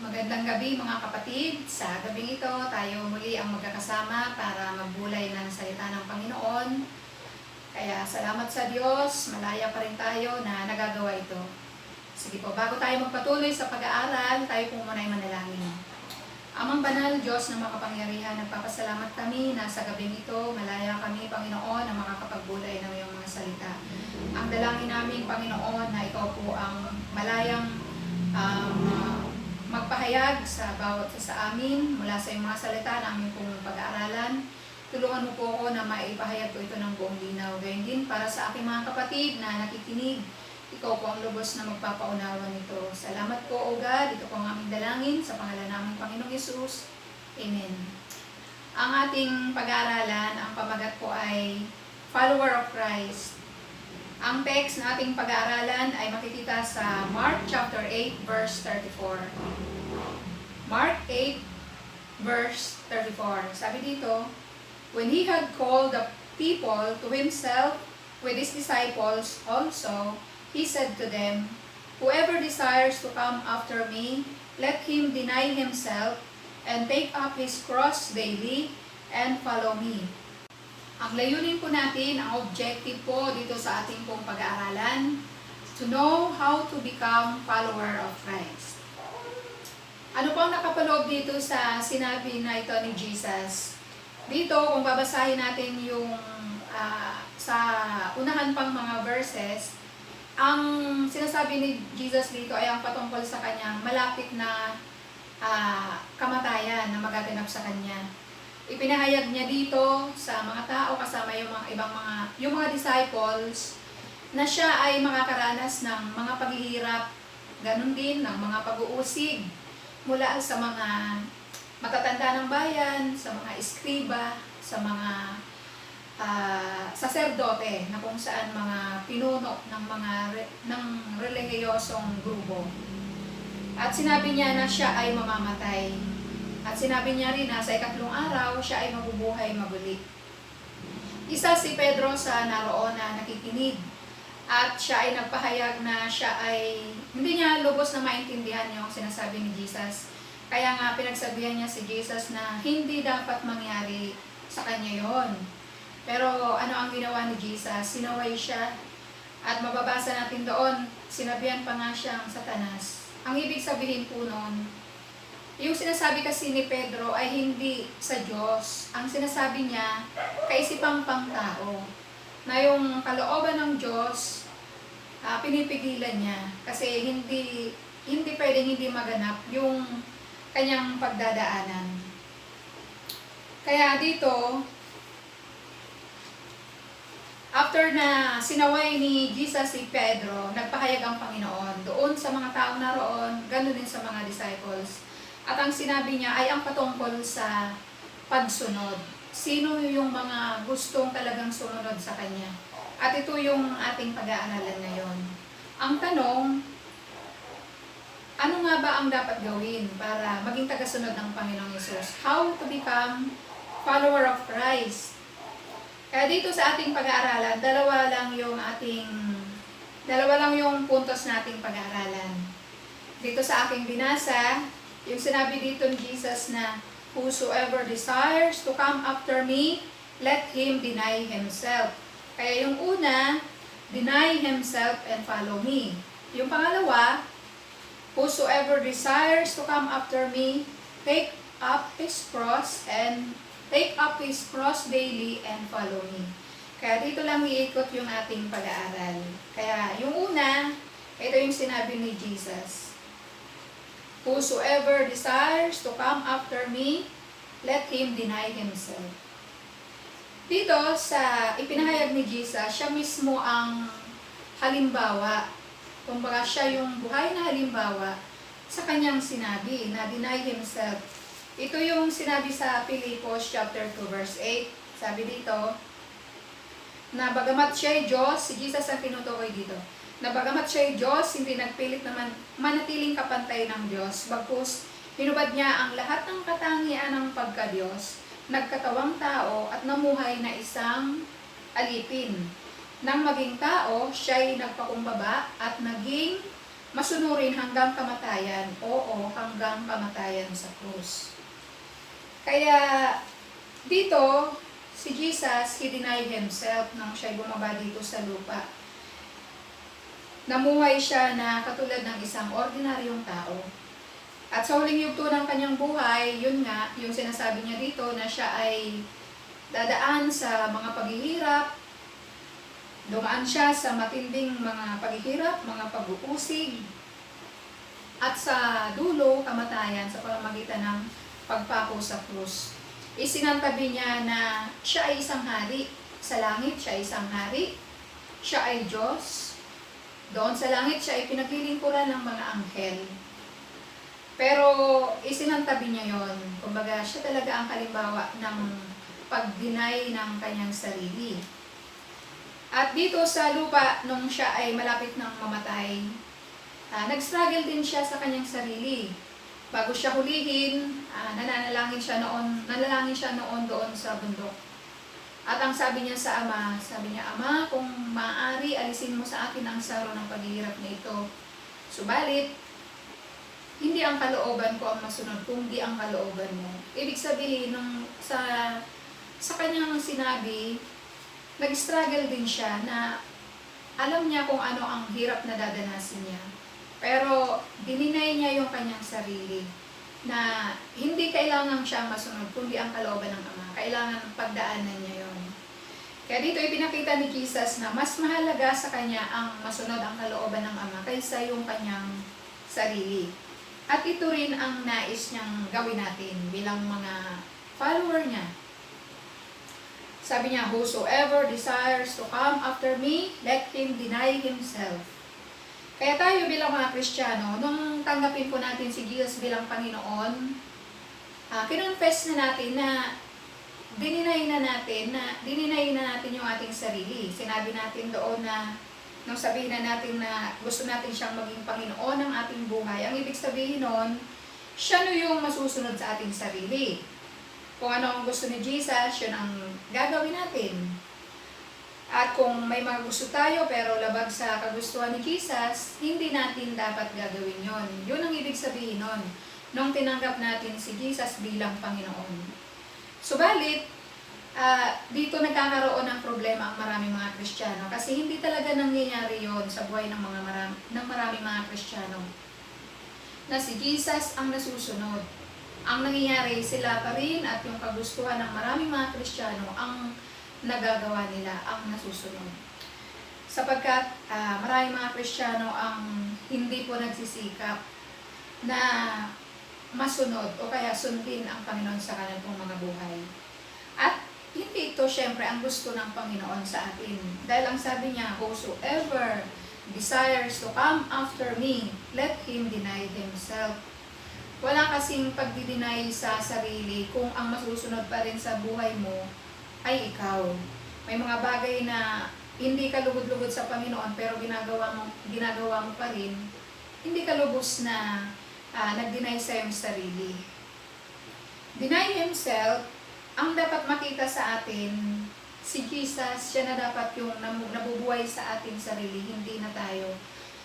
Magandang gabi mga kapatid. Sa gabing ito, tayo muli ang magkakasama para magbulay ng salita ng Panginoon. Kaya salamat sa Diyos, malaya pa rin tayo na nagagawa ito. Sige po, bago tayo magpatuloy sa pag-aaral, tayo po muna ay manalangin. Amang banal, Diyos na makapangyarihan, nagpapasalamat kami na sa gabing ito, malaya kami, Panginoon, na makakapagbulay ng iyong mga salita. Ang dalangin namin, Panginoon, na ikaw po ang malayang magpahayag sa bawat sa amin mula sa iyong mga salita na aming pong pag-aaralan. Tulungan mo po ako na maipahayag ko ito ng buong linaw. Gayun din para sa aking mga kapatid na nakikinig, ikaw po ang lubos na magpapaunawa nito. Salamat po, O God. Ito po ang aming dalangin sa pangalan namin Panginoong Yesus. Amen. Ang ating pag-aaralan, ang pamagat po ay Follower of Christ. Ang text na ating pag-aaralan ay makikita sa Mark chapter 8 verse 34. Mark 8 verse 34. Sabi dito, when he had called the people to himself with his disciples also, he said to them, whoever desires to come after me, let him deny himself and take up his cross daily and follow me. Ang layunin po natin, ang objective po dito sa ating pong pag-aaralan, to know how to become follower of Christ. Ano po ang nakapaloob dito sa sinabi na ito ni Jesus? Dito, kung babasahin natin yung sa unahan pang mga verses, ang sinasabi ni Jesus dito ay ang patungkol sa kanyang malapit na kamatayan na magaganap sa kanya. Ipinahayag niya dito sa mga tao kasama yung mga disciples na siya ay makakaranas ng mga paghihirap, ganun din ng mga pag-uusig mula sa mga matatanda ng bayan, sa mga eskriba, sa mga saserdote na kung saan mga pinuno ng relihiyosong grupo. At sinabi niya na siya ay mamamatay. At sinabi niya rin na sa ikatlong araw, siya ay mabubuhay mabuli. Isa si Pedro sa naroon na nakikinig. At siya ay nagpahayag na siya ay, hindi niya lubos na maintindihan yung sinasabi ni Jesus. Kaya nga pinagsabihan niya si Jesus na hindi dapat mangyari sa kanya yon. Pero ano ang ginawa ni Jesus? Sinaway siya. At mababasa natin doon, sinabihan pa nga siyang Satanas. Ang ibig sabihin po noon, yung sinasabi kasi ni Pedro ay hindi sa Diyos. Ang sinasabi niya, kaisipang pangtao. Na yung kalooban ng Diyos, pinipigilan niya. Kasi hindi pwedeng hindi maganap yung kanyang pagdadaanan. Kaya dito, after na sinaway ni Jesus si Pedro, nagpahayag ang Panginoon doon sa mga taong naroon, ganoon din sa mga disciples. At ang sinabi niya ay ang patungkol sa pagsunod. Sino yung mga gustong talagang sumunod sa Kanya? At ito yung ating pag-aaralan ngayon. Ang tanong, ano nga ba ang dapat gawin para maging tagasunod ng Panginoong Yesus? How to become follower of Christ? Kaya dito sa ating pag-aaralan, dalawa lang yung puntos nating pag-aaralan. Dito sa aking binasa, yung sinabi dito ni Jesus na, whosoever desires to come after me, let him deny himself. Kaya yung una, deny himself and follow me. Yung pangalawa, whosoever desires to come after me, take up his cross daily and follow me. Kaya dito lang iikot yung ating pag-aaral. Kaya yung una, ito yung sinabi ni Jesus. Whosoever desires to come after me, let him deny himself. Dito sa ipinahayag ni Jesus, siya mismo ang halimbawa. Kumbaga siya yung buhay na halimbawa sa kanyang sinabi na deny himself. Ito yung sinabi sa Pilipos chapter 2 verse 8. Sabi dito, na bagamat siya ay Diyos, si Jesus ang tinutukoy dito. Na bagamat siya ay Diyos, hindi nagpilit naman manatiling kapantay ng Diyos. Bagkus, hinubad niya ang lahat ng katangian ng pagka-Diyos, nagkatawang tao at namuhay na isang alipin. Nang maging tao, siya ay nagpakumbaba at naging masunurin hanggang kamatayan. Oo, hanggang kamatayan sa krus. Kaya dito, si Jesus, He denied Himself nang siya'y bumaba dito sa lupa. Namuhay siya na katulad ng isang ordinaryong tao. At sa huling yugto ng kanyang buhay, yun nga, yung sinasabi niya dito na siya ay dadaan sa mga paghihirap, dumaan siya sa matinding mga paghihirap, mga pag-uusig, at sa dulo, kamatayan sa pamamagitan ng pagpako sa krus. Isinantabi niya na siya ay isang hari sa langit, siya ay isang hari, siya ay Diyos. Doon sa langit, siya ay pinaglilingkuran ng mga anghel. Pero isinantabi niya yon. Kumbaga, siya talaga ang kalimbawa ng pag-deny ng kanyang sarili. At dito sa lupa, nung siya ay malapit ng mamatay, nag-struggle din siya sa kanyang sarili. Bago siya hulihin, nanalangin siya noon doon sa bundok. At ang sabi niya sa Ama, sabi niya, Ama, kung maaari, alisin mo sa akin ang saro ng paghihirap na ito. Subalit, hindi ang kalooban ko ang masunod, kundi ang kalooban mo. Ibig sabihin, sa kanyang sinabi, nag-struggle din siya na alam niya kung ano ang hirap na dadanasin niya. Pero dininay niya yung kanyang sarili na hindi kailangan siyang masunod, kundi ang kalooban ng Ama. Kailangan pagdaanan niya yon. Kaya dito ipinakita ni Jesus na mas mahalaga sa kanya ang masunod ang kalooban ng Ama kaysa yung kanyang sarili. At ito rin ang nais niyang gawin natin bilang mga follower niya. Sabi niya, whosoever desires to come after me, let him deny himself. Kaya tayo bilang mga Kristiyano, nung tanggapin po natin si Jesus bilang Panginoon, kinonfess na natin na dininay na natin yung ating sarili. Sinabi natin doon na nung sabihin na natin na gusto natin siyang maging Panginoon ng ating buhay, ang ibig sabihin nun, siya no yung masusunod sa ating sarili. Kung ano ang gusto ni Jesus, yun ang gagawin natin. At kung may mga gusto tayo pero labag sa kagustuhan ni Jesus, hindi natin dapat gagawin yon. Yun ang ibig sabihin nun, nung tinanggap natin si Jesus bilang Panginoon. Subalit, dito nagkakaroon ng problema ang maraming mga Kristiyano kasi hindi talaga nangyayari yon sa buhay ng maraming mga Kristiyano na si Jesus ang nasusunod. Ang nangyayari, sila pa rin at yung kagustuhan ng maraming mga Kristiyano ang nagagawa nila, ang nasusunod. Sapagkat maraming mga Kristiyano ang hindi po nagsisikap na masunod o kaya sundin ang Panginoon sa kanilang mga buhay. At hindi ito syempre ang gusto ng Panginoon sa atin. Dahil ang sabi niya, whosoever desires to come after me, let him deny himself. Wala kasing pagdideny sa sarili kung ang masusunod pa rin sa buhay mo ay ikaw. May mga bagay na hindi ka lugod-lugod sa Panginoon pero ginagawa mo pa rin, hindi ka lubos na nag-deny sa iyong sarili. Deny himself, ang dapat makita sa atin, si Jesus, siya na dapat yung nabubuhay sa ating sarili, hindi na tayo.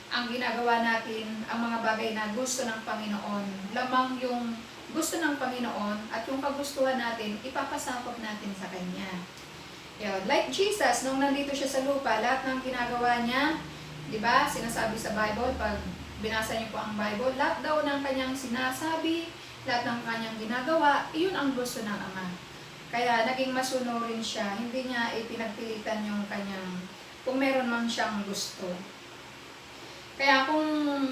Ang ginagawa natin, ang mga bagay na gusto ng Panginoon, lamang yung gusto ng Panginoon at yung kagustuhan natin, ipapasakop natin sa Kanya. Yun. Like Jesus, nung nandito siya sa lupa, lahat ng ginagawa niya, di ba, sinasabi sa Bible, pag binasa niyo po ang Bible, lahat daw ng kanyang sinasabi, lahat ng kanyang ginagawa, iyon ang gusto ng Ama. Kaya naging masunurin siya, hindi niya ipinagpilitan yung kanyang, kung meron man siyang gusto. Kaya kung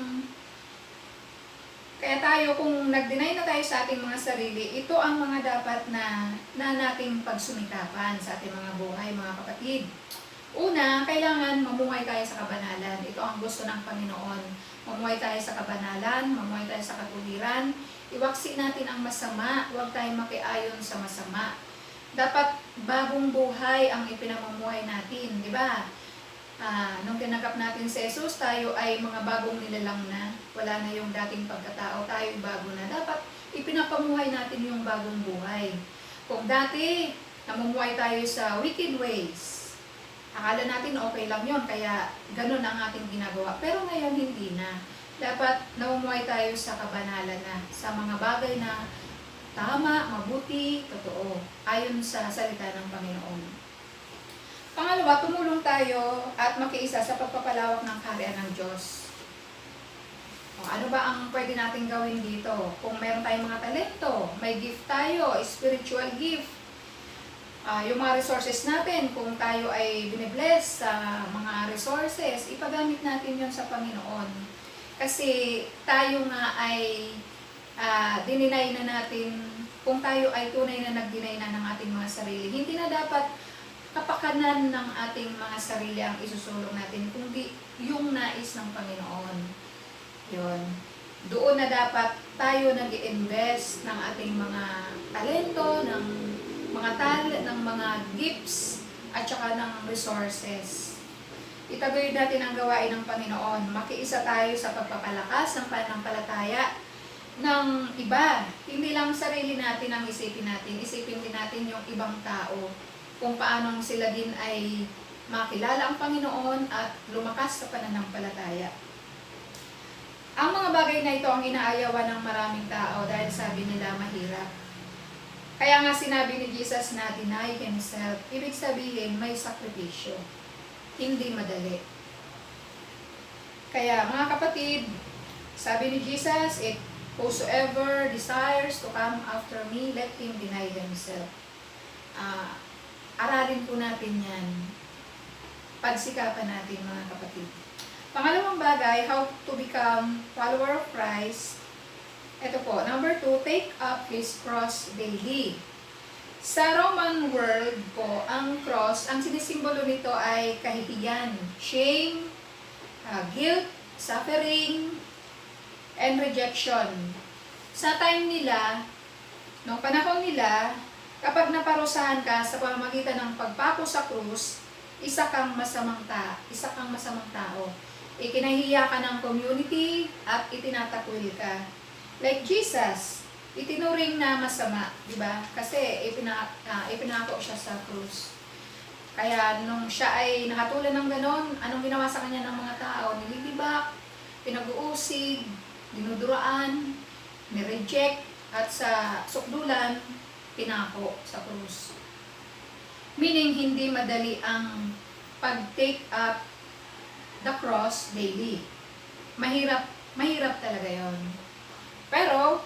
nag-deny na tayo sa ating mga sarili, ito ang mga dapat na nating pagsumikapan sa ating mga buhay, mga kapatid. Una, kailangan mamuhay tayo sa kabanalan. Ito ang gusto ng Panginoon. Mamuhay tayo sa kabanalan, mamuhay tayo sa katuwiran. Iwaksi natin ang masama, huwag tayong makiayon sa masama. Dapat bagong buhay ang ipinamumuhay natin, di ba? Nung tinanggap natin si Jesus, tayo ay mga bagong nilalang na. Wala na yung dating pagkatao, tayo bago na. Dapat ipinapamuhay natin yung bagong buhay. Kung dati, namumuhay tayo sa wicked ways, akala natin okay lang yon, kaya ganun ang ating ginagawa. Pero ngayon, hindi na. Dapat namumuhay tayo sa kabanalan na, sa mga bagay na tama, mabuti, totoo, ayon sa salita ng Panginoon. Pangalawa, tumulong tayo at makiisa sa pagpapalawak ng kaharian ng Diyos. Ano ba ang pwede natin gawin dito? Kung meron tayong mga talento, may gift tayo, spiritual gift, yung mga resources natin, kung tayo ay binibless sa mga resources, ipagamit natin yon sa Panginoon. Kasi tayo nga ay dininay na natin, kung tayo ay tunay na nagdinay na ng ating mga sarili. Hindi na dapat kapakanan ng ating mga sarili ang isusulong natin, kundi yung nais ng Panginoon. Yun. Doon na dapat tayo nag-i-invest ng ating mga talento, ng mga gifts, at saka ng resources. Itaguyod natin ang gawain ng Panginoon. Makiisa tayo sa pagpapalakas ng pananampalataya ng iba. Hindi lang sarili natin ang isipin natin. Isipin din natin yung ibang tao. Kung paano sila din ay makilala ang Panginoon at lumakas sa pananampalataya. Ang mga bagay na ito ang inaayawan ng maraming tao dahil sabi nila mahirap. Kaya nga sinabi ni Jesus na deny himself. Ibig sabihin may sakripisyo. Hindi madali. Kaya mga kapatid, sabi ni Jesus, whosoever desires to come after me, let him deny himself. Aralin po natin yan. Pagsikapan natin mga kapatid. Pangalawang bagay, how to become follower of Christ. Ito po, number 2, take up his cross daily. Sa Roman world po, ang cross, ang sinisimbolo nito ay kahihiyan, shame, guilt, suffering, and rejection. Sa time nila, noong panahon nila, kapag naparusahan ka sa pamamagitan ng pagpako sa krus, isa kang masamang tao. Ikinahiya ka ng community at itinatakwil ka. Like Jesus, itinuring na masama, di ba? Kasi ipinako siya sa krus. Kaya nung siya ay nakatulan ng ganon, anong ginawa sa kanya ng mga tao? Nililibak, pinag-uusig, dinuduraan, nireject, at sa sukdulan, pinako sa krus. Meaning, hindi madali ang pag-take up the cross daily. Mahirap talaga yon. Pero,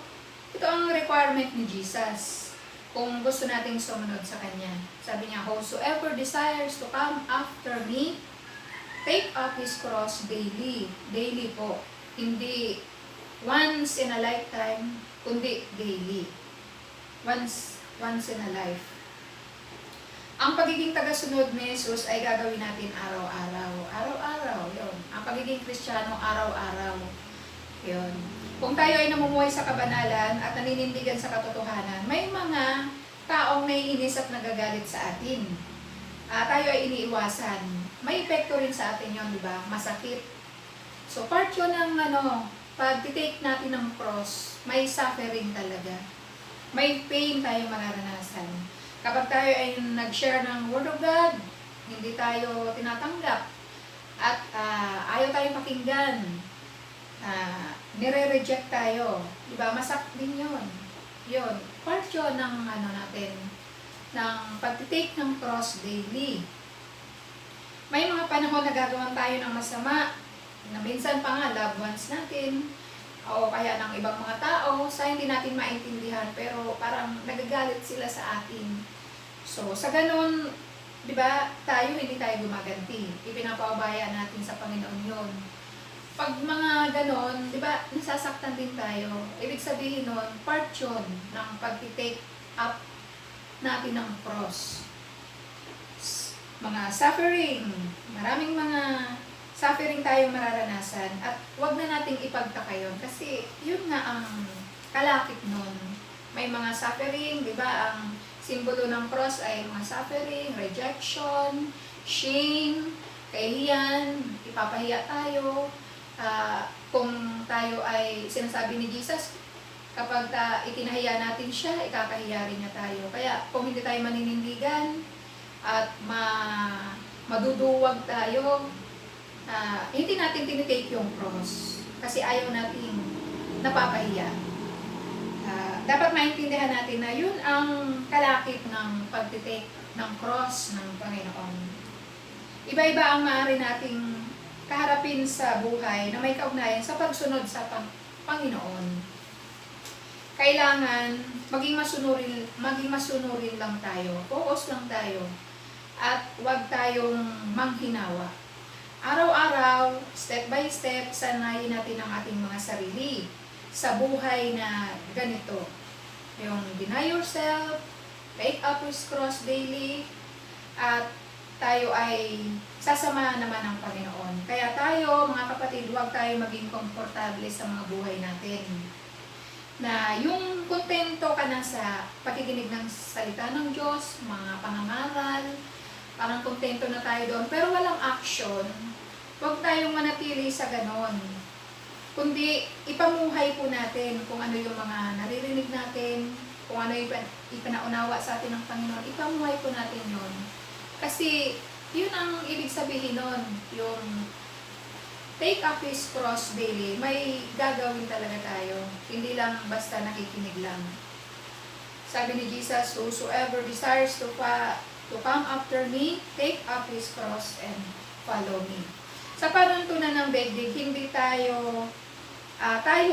ito ang requirement ni Jesus. Kung gusto nating sumunod sa Kanya. Sabi niya, whosoever desires to come after me, take up his cross daily. Daily po. Hindi once in a lifetime, kundi daily. Once in a life. Ang pagiging tagasunod ni Jesus ay gagawin natin araw-araw. Araw-araw, yun. Ang pagiging Kristiyano, araw-araw. Yun. Kung tayo ay namumuhay sa kabanalan at naninindigan sa katotohanan, may mga taong naiinis at nagagalit sa atin. Tayo ay iniiwasan. May epekto rin sa atin yun, di ba? Masakit. So, part yun ng pag-take natin ng cross, may suffering talaga. May pain tayo mararanasan. Kapag tayo ay nag-share ng Word of God, hindi tayo tinatanggap at ayaw tayong pakinggan, nire-reject tayo. Diba? Masakit din yun. Yun. Part yun ng natin, ng pag-take ng cross daily. May mga panahon na gagawan tayo ng masama, na minsan pa nga loved ones natin, o kaya ng ibang mga tao, sa hindi natin maintindihan, pero parang nagagalit sila sa atin. So, sa ganun, di ba, hindi tayo gumaganti. Ipinapaubaya natin sa Panginoon yun. Pag mga ganon, di ba, nasasaktan din tayo. Ibig sabihin nun, part yun ng pag-take up natin ng cross. Mga suffering, maraming mga suffering tayong mararanasan at wag na nating ipagtaka yun kasi yun nga ang kalakip nun. May mga suffering, di ba, ang simbolo ng cross ay mga suffering, rejection, shame, kahihiyan, ipapahiya tayo. Kung tayo ay sinasabi ni Jesus, kapag ikinahiya natin siya, ikakahiya rin niya tayo. Kaya kung hindi tayo maninindigan at maduduwag tayo, hindi natin tinitake yung cross. Kasi ayaw nating napapahiya. Dapat maintindihan natin na yun ang kalakip ng pagtitake ng cross ng Panginoon. Iba-iba ang maaari nating kaharapin sa buhay na may kaugnayan sa pagsunod sa Panginoon. Kailangan maging masunurin lang tayo, focus lang tayo, at huwag tayong manghinawa. Araw-araw, step by step, sanayin natin ang ating mga sarili sa buhay na ganito. Yung deny yourself, take up his cross daily, at tayo ay sasama naman ng Panginoon. Kaya tayo, mga kapatid, huwag tayo maging komportable sa mga buhay natin. Na yung kontento ka na sa pakikinig ng salita ng Diyos, mga pangangaral, parang kontento na tayo doon, pero walang action. Huwag tayong manatili sa ganon. Kundi ipamuhay po natin kung ano yung mga naririnig natin, kung ano yung ipanaunawa sa atin ng Panginoon, ipamuhay po natin yun. Kasi yun ang ibig sabihin nun, yung take up his cross daily, may gagawin talaga tayo. Hindi lang basta nakikinig lang. Sabi ni Jesus, whosoever desires to come after me, take up his cross and follow me. Sa panuntunan ng daigdig, hindi tayo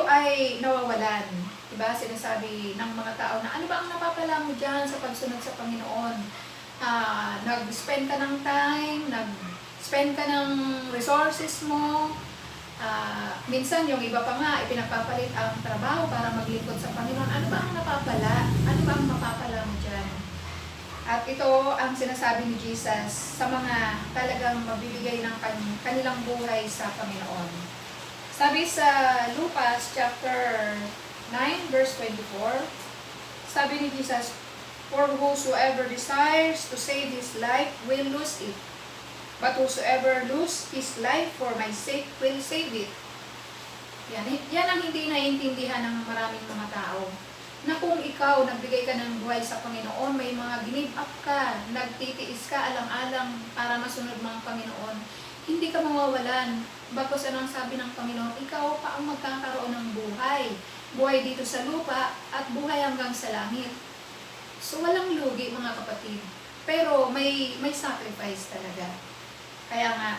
ay nawawalan. Diba? Sinasabi ng mga tao na ano ba ang napapala mo dyan sa pagsunod sa Panginoon? Nag-spend ka ng time, nag-spend ka ng resources mo. Minsan yung iba pa nga, ipinagpapalit ang trabaho para maglingkod sa Panginoon. Ano ba ang napapala? Ano ba ang mapapala mo dyan? At ito ang sinasabi ni Jesus sa mga talagang magbibigay ng kanilang buhay sa Panginoon. Sabi sa Lucas chapter 9 verse 24, sabi ni Jesus, for whosoever desires to save his life will lose it. But whosoever lose his life for my sake will save it. Yan ang hindi naiintindihan ng maraming mga tao. Na kung ikaw nagbigay ka ng buhay sa Panginoon, may mga give up ka, nagtitiis ka alang-alang para masunod mga Panginoon, hindi ka mawawalan. Bagkus ano ang sabi ng Panginoon, ikaw pa ang magkakaroon ng buhay. Buhay dito sa lupa at buhay hanggang sa langit. So walang lugi mga kapatid. Pero may sacrifice talaga. Kaya nga,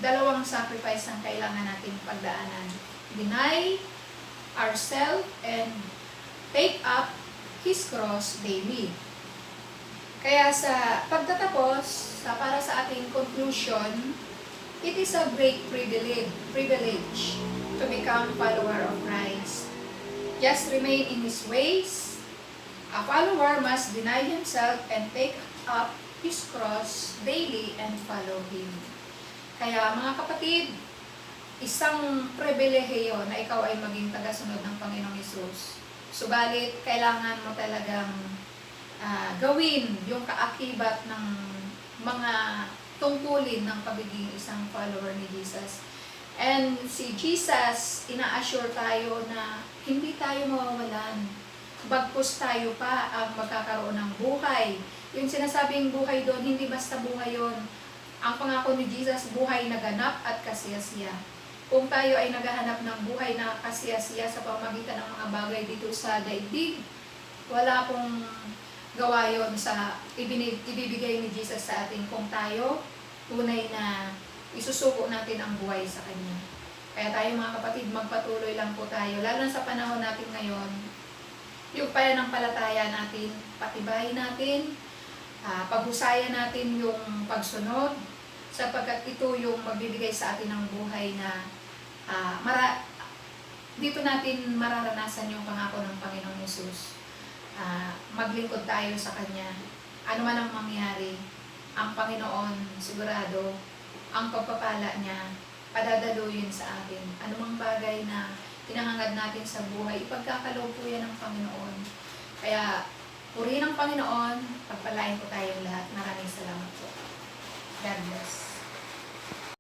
dalawang sacrifice ang kailangan natin pagdaanan. Deny ourselves and take up his cross daily. Kaya sa pagtatapos, para sa ating conclusion, it is a great privilege to become follower of Christ. Just remain in his ways. A follower must deny himself and take up his cross daily and follow him. Kaya mga kapatid, isang pribilehiyo na ikaw ay maging tagasunod ng Panginoong Hesus. Subalit, kailangan mo talagang gawin yung kaakibat ng mga tungkulin ng pagiging isang follower ni Jesus. And si Jesus, ina-assure tayo na hindi tayo mawawalan. Bagkus tayo pa ang magkakaroon ng buhay. Yung sinasabing buhay doon, hindi basta buhay yon. Ang pangako ni Jesus, buhay na ganap at kasiyasiya. Kung tayo ay naghahanap ng buhay na kasiyasiya sa pamamagitan ng mga bagay dito sa daigdig, wala pong gawa yon sa ibibigay ni Jesus sa atin kung tayo tunay na isusuko natin ang buhay sa Kanya. Kaya tayo mga kapatid, magpatuloy lang po tayo. Lalo na sa panahon natin ngayon, yung pananampalataya natin, patibayin natin, paghusayan natin yung pagsunod, sapagkat ito yung magbibigay sa atin ng buhay na dito natin mararanasan yung pangako ng Panginoong Hesus. Maglingkod tayo sa Kanya. Ano man ang mangyari, ang Panginoon sigurado, ang pagpapala niya, padadaluyin sa atin. Anumang bagay na tinahangad natin sa buhay, ipagkakaloob po yan ng Panginoon. Kaya, purihin ng Panginoon, pagpalain po tayong lahat. Maraming salamat po. God bless.